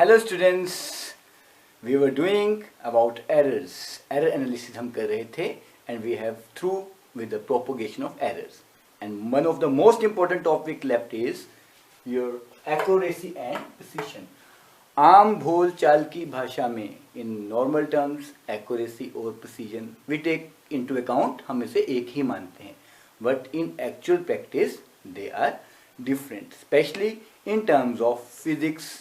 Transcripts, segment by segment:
Hello students, we were doing about errors. Error analysis हम कर रहे थे and we have through with the propagation of errors. And one of the most important topic left is your accuracy and precision. आम भोल चाल की भाषा में in normal terms accuracy और precision we take into account, हम इसे एक ही मानते हैं. But in actual practice they are different, especially in terms of physics.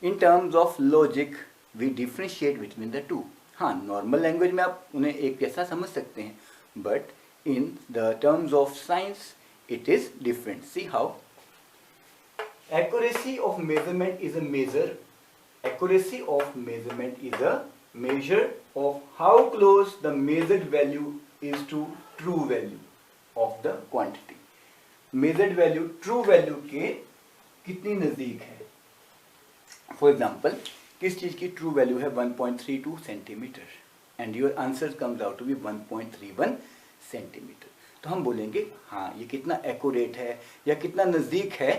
In terms of logic, we differentiate between the two. हाँ, normal language में आप उन्हें एक जैसा समझ सकते हैं, but in the terms of science, it is different. See how? Accuracy of measurement is a measure. Accuracy of measurement is a measure of how close the measured value is to true value of the quantity. Measured value true value के कितनी नजदीक है? For example, किस चीज की true value है 1.32 centimetre and your answer comes out to be 1.31 centimetre. तो हम बोलेंगे हाँ ये कितना एक्यूरेट है या कितना नजदीक है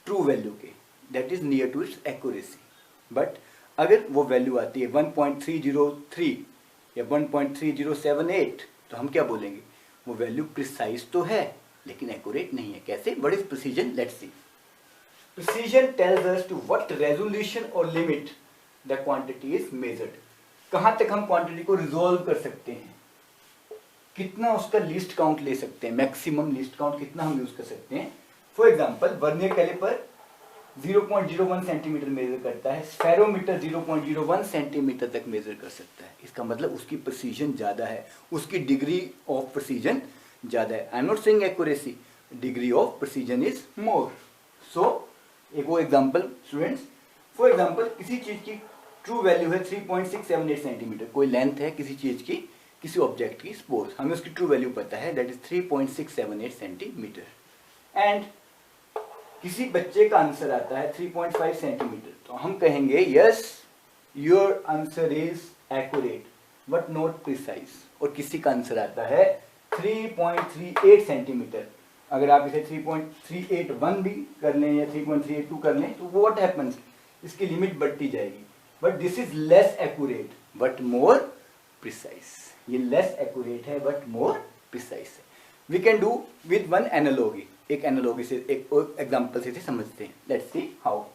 ट्रू वैल्यू के, that is near to its accuracy. But अगर वो वैल्यू आती है 1.303 या 1.3078 तो हम क्या बोलेंगे, वो वैल्यू प्रिसाइज तो है लेकिन एक्यूरेट नहीं है. कैसे? What is precision? Let's see. Precision tells us to what resolution or limit the quantity is measured. कहाँ तक हम क्वांटिटी को रिजोल्व कर सकते हैं, कितना उसका लीस्ट काउंट ले सकते हैं, मैक्सिमम लीस्ट काउंट कितना हम यूज कर सकते हैं. For example vernier caliper 0.01 centimetre measure करता है, स्फेरोमीटर 0.01 सेंटीमीटर तक मेजर कर सकता है. इसका मतलब उसकी प्रिसीजन ज्यादा है, उसकी डिग्री ऑफ प्रिसीजन ज्यादा है. I am not saying accuracy, degree of precision is more. So एक वो एग्जाम्पल स्टूडेंट्स, फॉर एग्जाम्पल किसी चीज की ट्रू वैल्यू है 3.678 सेंटीमीटर. कोई लेंथ है किसी चीज की, किसी ऑब्जेक्ट की, सपोज हमें उसकी ट्रू वैल्यू पता है दैट इज 3.678 सेंटीमीटर. एंड किसी बच्चे का आंसर आता है 3.5 सेंटीमीटर, तो हम कहेंगे yes your answer is accurate but not precise. और किसी का आंसर आता है 3.38 सेंटीमीटर, अगर आप इसे 3.381 भी कर लें या 3.382 कर लें तो व्हाट हैपेंस, इसकी लिमिट बढ़ती जाएगी. But this is less accurate but more precise. ये लेस एक्यूरेट है बट मोर प्रिसाइज है. We can do with one analogy. एक एनालॉजी से एक एग्जांपल से समझते हैं. Let's see how.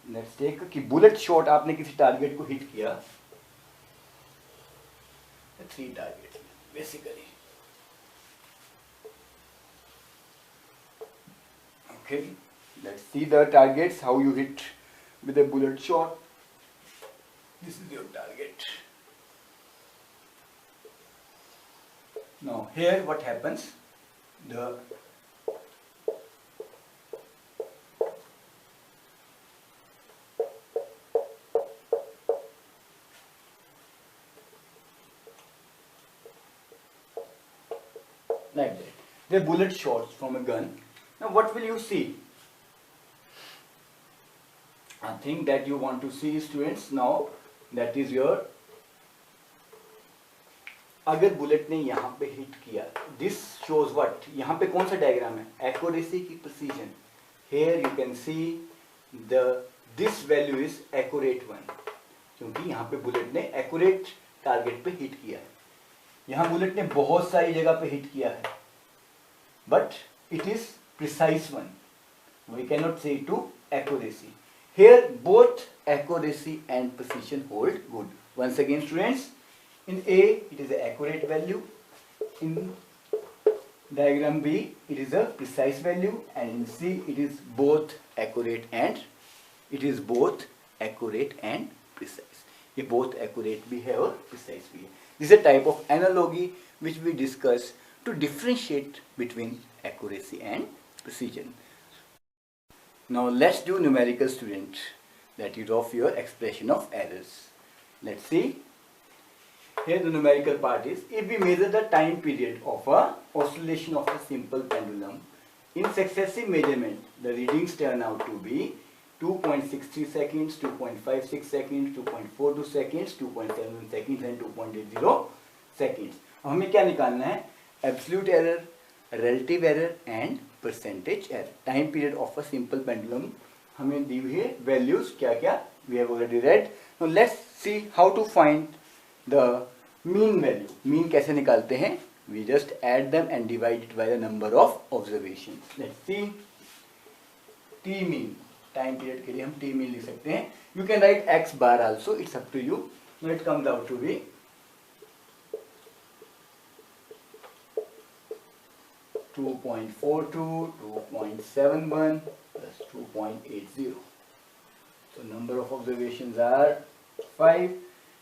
Let's take कि बुलेट शॉट आपने किसी टारगेट को हिट किया, 3 target basically. Okay, let's see the targets how you hit with a bullet shot. This is your target. Now here what happens, the like that. They're bullet shots from a gun. Now what will you see? I think that you want to see students now, that is your, अगर bullet ने यहाँ पे hit किया, this shows what, यहाँ पे कौन सा diagram है, एक्यूरेसी की precision. Here you can see the this value is accurate one, क्योंकि यहाँ पे बुलेट ने एक्यूरेट टारगेट पे हिट किया है. यहां बुलेट ने बहुत सारी जगह पे हिट किया है but it is precise one. We can not say to accuracy. Here both accuracy and precision hold good. Once again students, in A it is accurate value, in diagram B it is a precise value, and in C it is both accurate and precise. ये both accurate भी है और precise भी है. This is a type of analogy which we discuss to differentiate between accuracy and precision. Now let's do numerical, student, that is of your expression of errors. Let's see. Here the numerical part is, if we measure the time period of a oscillation of a simple pendulum in successive measurement, the readings turn out to be 2.63 seconds, 2.56 seconds, 2.42 seconds, 2.7 seconds and 2.80 seconds. अब हमें क्या निकालना है? Absolute error, relative error and percentage error. Time period of a simple pendulum हमें दी हुई है values क्या क्या, we have already read. Now let's see how to find the mean value. Mean कैसे निकालते हैं? We just add them and divide it by the number of observation. Let's see T mean, time period के लिए हम T mean लिख सकते हैं। You can write x bar also, it's up to you. Now it comes out to be 2.42, 2.71 plus 2.80. So number of observations are 5,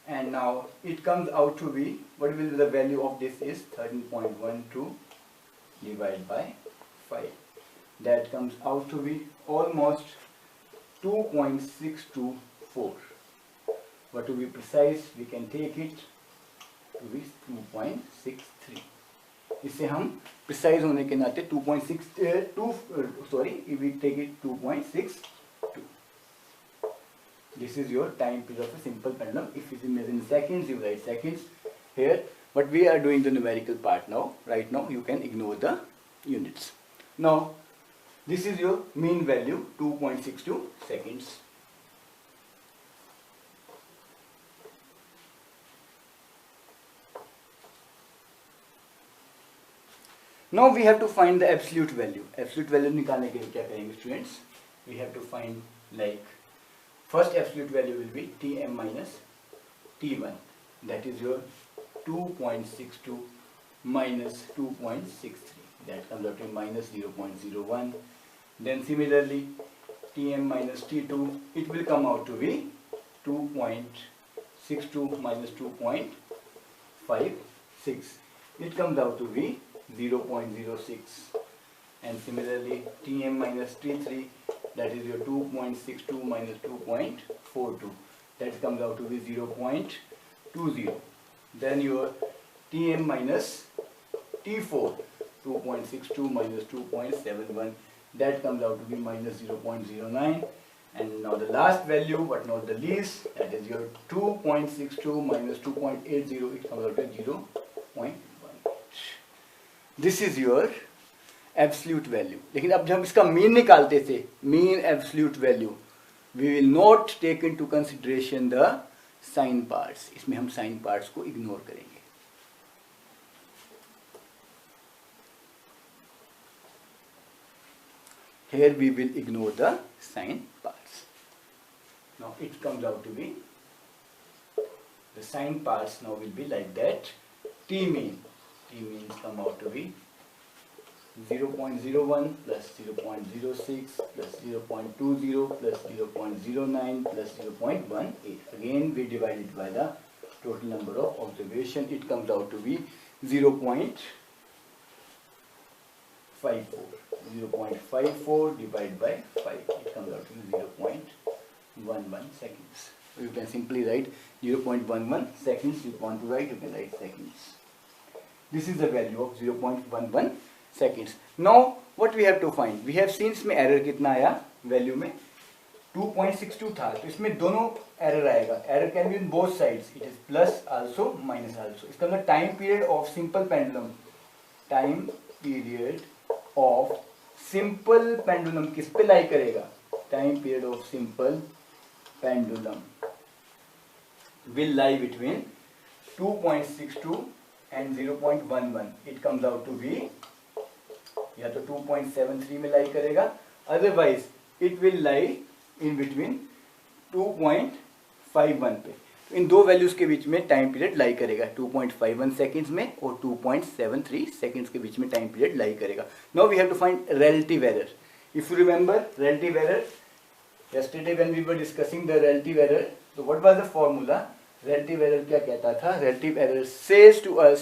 and now it comes out to be, what will be the value of this is 13.12 divided by 5. That comes out to be almost 2.624. But to be precise, we can take it to be 2.63. इससे हम precise होने के नाते 2.62 sorry we take it 2.62. This is your time period of a simple pendulum. If it is measured in seconds, you write seconds here, but we are doing the numerical part now. Right now you can ignore the units. Now this is your mean value, 2.62 seconds. Now we have to find the absolute value. Absolute value निकालने के लिए क्या करेंगे students? We have to find like first absolute value will be Tm minus T1. That is your 2.62 minus 2.63. That comes out to minus 0.01. Then similarly Tm minus T2, it will come out to be 2.62 minus 2.56. It comes out to be 0.06. And similarly Tm minus T3, that is your 2.62 minus 2.42, that comes out to be 0.20. Then your Tm minus T4, 2.62 minus 2.71, that comes out to be minus 0.09. And now the last value but not the least, that is your 2.62 minus 2.80, it comes out to 0.1. This is your absolute value. लेकिन अब जब हम इसका mean निकालते थे, mean absolute value, we will not take into consideration the sign parts. इसमें हम sign parts को इग्नोर करेंगे. Here we will ignore the sign parts. Now it comes out to be, the sign parts now will be like that. T means come out to be 0.01 plus 0.06 plus 0.20 plus 0.09 plus 0.18. Again we divide it by the total number of observation. It comes out to be 0.54. 0.54 divided by 5. It comes out to be 0.11 seconds. You can simply write 0.11 seconds. You want to write, you can write seconds. This is the value of 0.11 seconds. Now what we have to find? We have seen इसमें error कितना आया value में 2.62 था, तो इसमें दोनों error आएगा. Error can be in both sides. It is plus also minus also. इसका मतलब time period of simple pendulum. Time period of simple pendulum किस पे lie करेगा? Time period of simple pendulum will lie between 2.62 and 0.11. It comes out to be या तो 2.73 में लाई करेगा, otherwise it will lie in between 2.51 पे. तो इन दो वैल्यूज के बीच में टाइम पीरियड लाई करेगा, 2.51 सेकेंड्स में और 2.73 सेकेंड्स के बीच में टाइम पीरियड लाई करेगा. Now we have to find relative error. If you remember relative error, yesterday when we were discussing the relative error, so what was the formula? Relative error क्या कहता था? Relative error says to us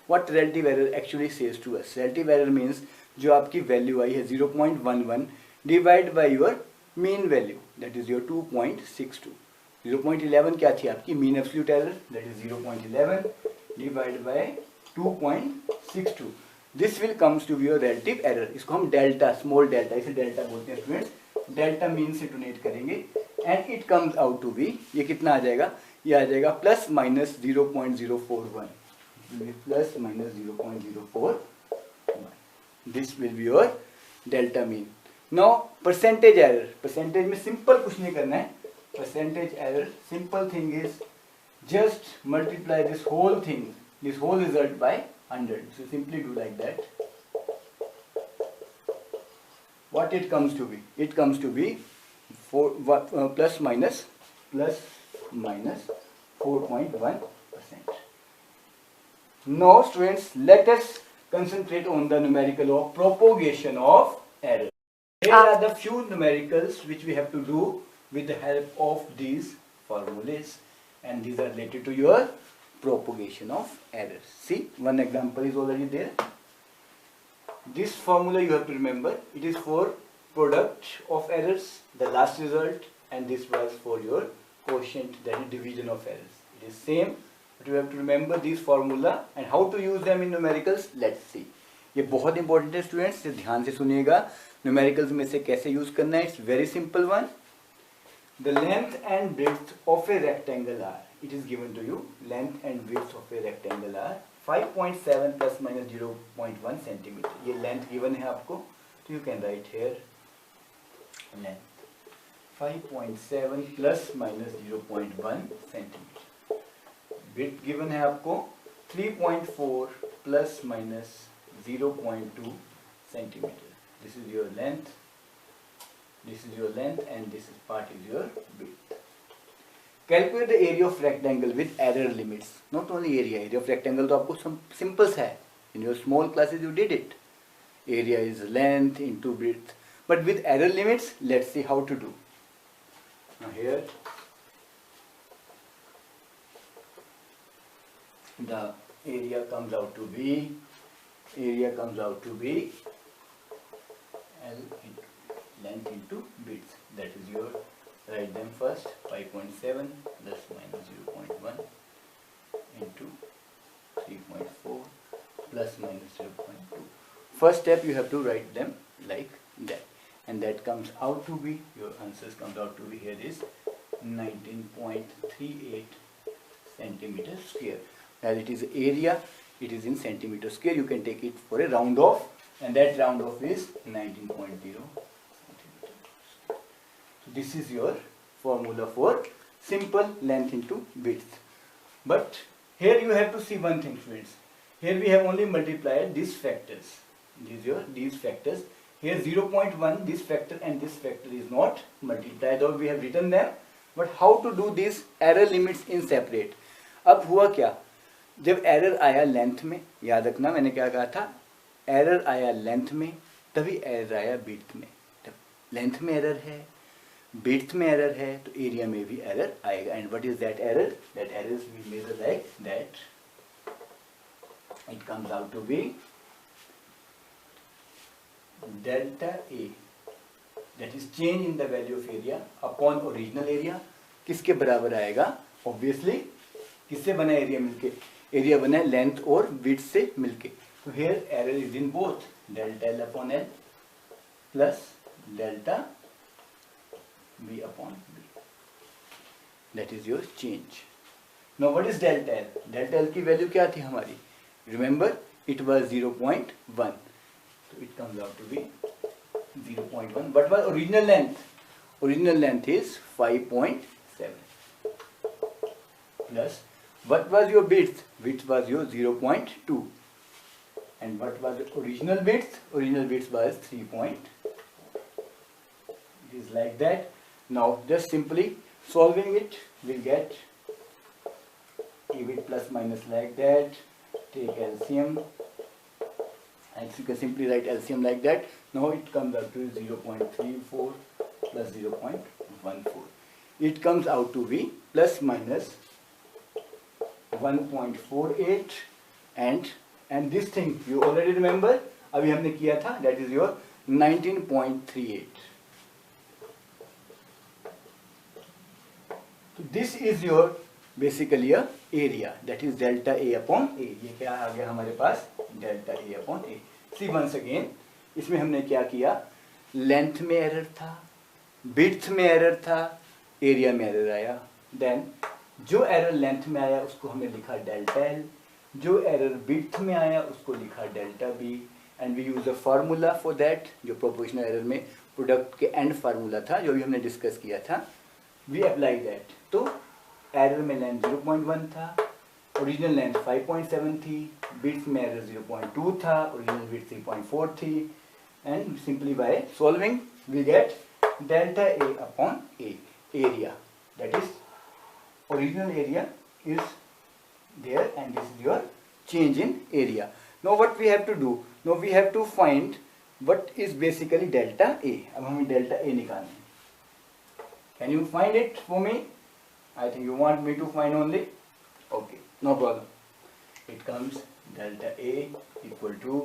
what relative error actually says to us. Relative error means जो आपकी value आई है 0.11 divide by your mean value, that is your 2.62. 0.11 क्या थी आपकी mean absolute error, that is 0.11 divide by 2.62. This will comes to be your relative error. इसको हम delta, small delta, इसे डेल्टा बोलते हैं स्टूडेंट्स. डेल्टा मीन से डोनेट करेंगे and it comes out to be, ये कितना आ जाएगा? ये आ जाएगा plus minus 0.041. will be plus minus 0.04. This will be your delta mean. Now percentage error. Percentage में simple कुछ नहीं करना है. Percentage error, simple thing is just multiply this whole thing, this whole result by 100. So simply do like that. What it comes to be? It comes to be plus minus 4.1%. Now students, let us concentrate on the numerical of propagation of error. Here are the few numericals which we have to do with the help of these formulas, and these are related to your propagation of errors. See, one example is already there. This formula you have to remember, it is for product of errors, the last result, and this was for your quotient, that is division of errors. It is same, but you have to remember this formula and how to use them in numericals. Let's see. ये बहुत important है students, ध्यान से सुनिएगा. Numericals में से कैसे use करना है. It's very simple one. The length and breadth of a rectangle are, it is given to you. Length and breadth of a rectangle are 5.7 plus minus 0.1 centimetre. ये लेंथ गिवन है आपको, तो you can write here length 5.7 plus minus 0.1 centimetre. Breadth given है आपको 3.4 plus minus 0.2 centimeter. This is your length. This is your length, and this is part is your width. Calculate the area of rectangle with error limits. Not only area of rectangle तो आपको simple है. In your small classes you did it. Area is length into width. But with error limits, let's see how to do. Now here, the area comes out to be L into length into width. That is your, write them first. 5.7 plus minus 0.1 into 3.4 plus minus 0.2. First step you have to write them like that, and that comes out to be, your answers comes out to be, here is 19.38 centimeter square. As it is area, it is in centimeter square. You can take it for a round off, and that round off is 19.0 centimeter. So this is your formula for simple length into width. But here you have to see one thing, friends. Here we have only multiplied these factors. These factors. Here 0.1, this factor and this factor is not multiplied, though we have written them. But how to do these error limits in separate? अब हुआ क्या, जब error आया length में, याद रखना मैंने क्या कहा था, एरर आया लेंथ में तभी एरर आया विड्थ में. जब लेंथ में एरर है, विड्थ में एरर है, तो एरिया में भी एरर आएगा. And what is that error? That error we measure like that. It comes out to be delta A, that is change in the value of area upon original area. किसके बराबर आएगा? Obviously किससे बना area मिलके? Area बना है length और width से मिलके. तो here error is in both, delta L upon L plus delta B upon B. That is your change. Now what is delta L? Delta L की वैल्यू क्या थी हमारी? Remember, it was 0.1. तो it comes out to be 0.1. What was original length? Original length is 5.7 plus what was your width? Width was your 0.2. And what was the original width? Original width was 3. It is like that. Now just simply solving it, we'll get a width plus minus like that. Take LCM, and you can simply write LCM like that. Now it comes out to 0.34 plus 0.14. It comes out to be plus minus 1.48, and this thing you already remember, अभी हमने किया था, that is your 19.38. So this is your basically a area, that is delta A upon A. ये क्या आ गया हमारे पास? Delta A upon A. See once again, इसमें हमने क्या किया? लेंथ में एरर था, विड्थ में एरर था, एरिया में एरर आया. देन जो एरर लेंथ में आया उसको हमने लिखा डेल्टा एल, जो एरर विड्थ में आया उसको लिखा delta B, and we use a formula for that, जो प्रोपोर्शनल एरर में प्रोडक्ट के एंड फार्मूला था जो भी हमने डिस्कस किया था, वी अप्लाई दैट। तो एरर में लेंथ 0.1 था, ओरिजिनल लेंथ 5.7 थी, बिट्स में एरर 0.2 था, ओरिजिनल बिट 3.4 थी, and simply by solving we get delta A upon A, area, that is original area is there and this is your change in area. Now what we have to do? Now we have to find what is basically delta A. अब हमें delta A निकालना है. Can you find it for me? I think you want me to find only. Okay, no problem. It comes delta A equal to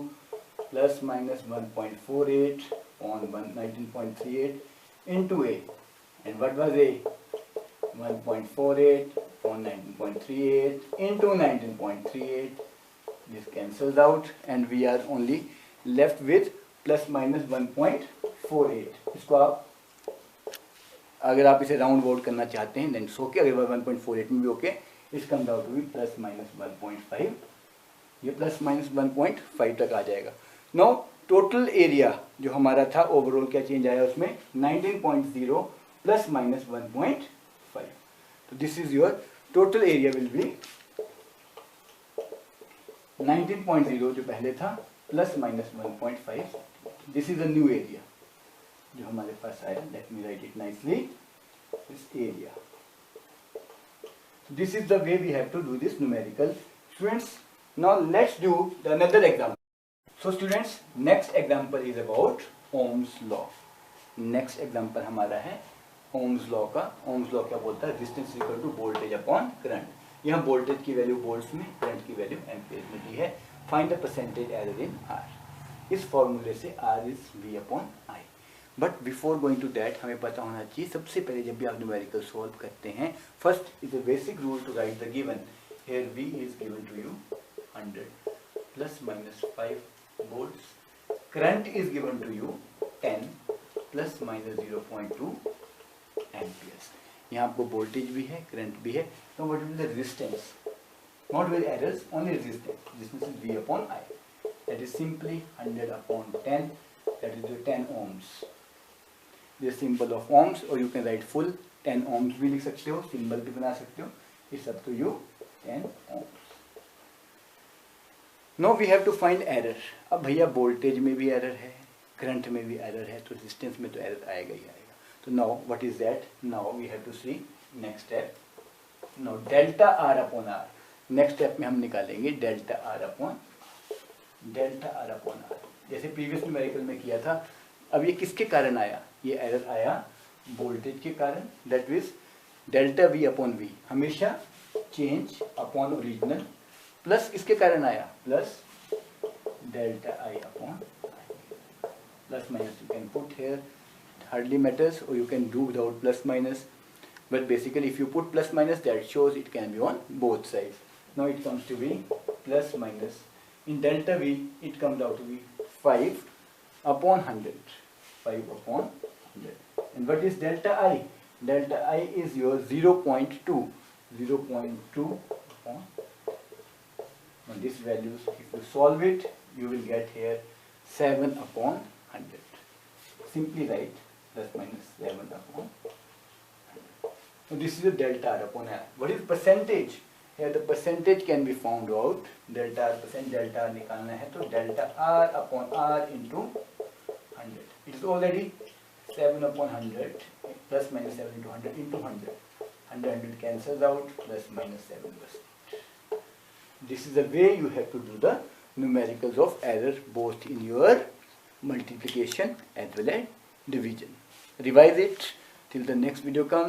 plus minus 1.48 on 19.38 into A. And what was A? 1.48 on 19.38 into 19.38. This cancels out and we are only left with plus minus 1.48. इसको आप अगर आप इसे round out करना चाहते हैं then okay, अगर 1.48 में भी ओके, इस comes out to be plus minus 1.5, ये प्लस माइनस 1.5 तक आ जाएगा। नाउ टोटल एरिया जो हमारा था ओवरऑल क्या चेंज आया उसमें 19.0 प्लस माइनस 1.5, तो this is your total area will be 19.0 जो पहले था plus minus 1.5, this is a new area जो हमारे पास आया। Let me write it nicely, this area, this is the way we have to do this numerical. Students, now let's do the another example. So students, next example is about Ohm's law. Next example हमारा है Ohm's law का। Ohm's law क्या बोलता है? Resistance equal to voltage upon current. यहाँ voltage की value volts में, current की वैल्यू एम्पियर में दी है। Find the percentage error in R. इस फॉर्मूले से R is V upon I. But before going to that हमें पता होना चाहिए, सबसे पहले जब भी आप न्यूमेरिकल सॉल्व करते हैं, first is a basic rule to write the given. Here we is given to you 100 plus minus 5 volts, current is given to you 10 plus minus 0.2 amperes. यहाँ आपको वोल्टेज भी है, करंट भी है। तो what will the resistance? Not with errors, only resistance. Resistance is V upon I. That is simply 100 upon 10, that is the 10 ohms. This symbol of ohms, और you can right full 10 ohms भी लिख सकते हो, symbol भी बना सकते हो। It's up to you, 10 ohms. Now we have to find error. अब भैया वोल्टेज में भी एरर है, करंट में भी एरर है, तो रेजिस्टेंस में तो एरर आएगा ही आएगा। So now what is that? Now we have to see next step. Now delta R upon R. Next step में हम निकालेंगे delta R upon R, जैसे प्रीवियस न्यूमेरिकल में किया था। अब ये किसके कारण आया? ये एरर आया वोल्टेज के कारण। That means delta V upon V हमेशा चेंज अपॉन ओरिजिनल, प्लस इसके कारण आया plus delta I upon I। Plus minus you can put here, hardly matters, or you can do without plus minus, but basically if you put plus minus, that shows it can be on both sides. Now it comes to be plus minus. In delta V it comes out to be 5 upon 100, 5 upon 100. And what is delta I? Delta I is your 0.2 upon, now this values if you solve it you will get here 7 upon 100. Simply write plus minus 7 upon 100. So this is the delta R upon R. What is percentage? Here the percentage can be found out. Delta R percent, delta R निकालना है तो delta R upon R into 100. It is already 7 upon 100 plus minus 7 into 100 into 100. 100 cancels out, plus minus 7%. This is the way you have to do the numericals of error both in your multiplication as well as division. Revise it till the next video comes.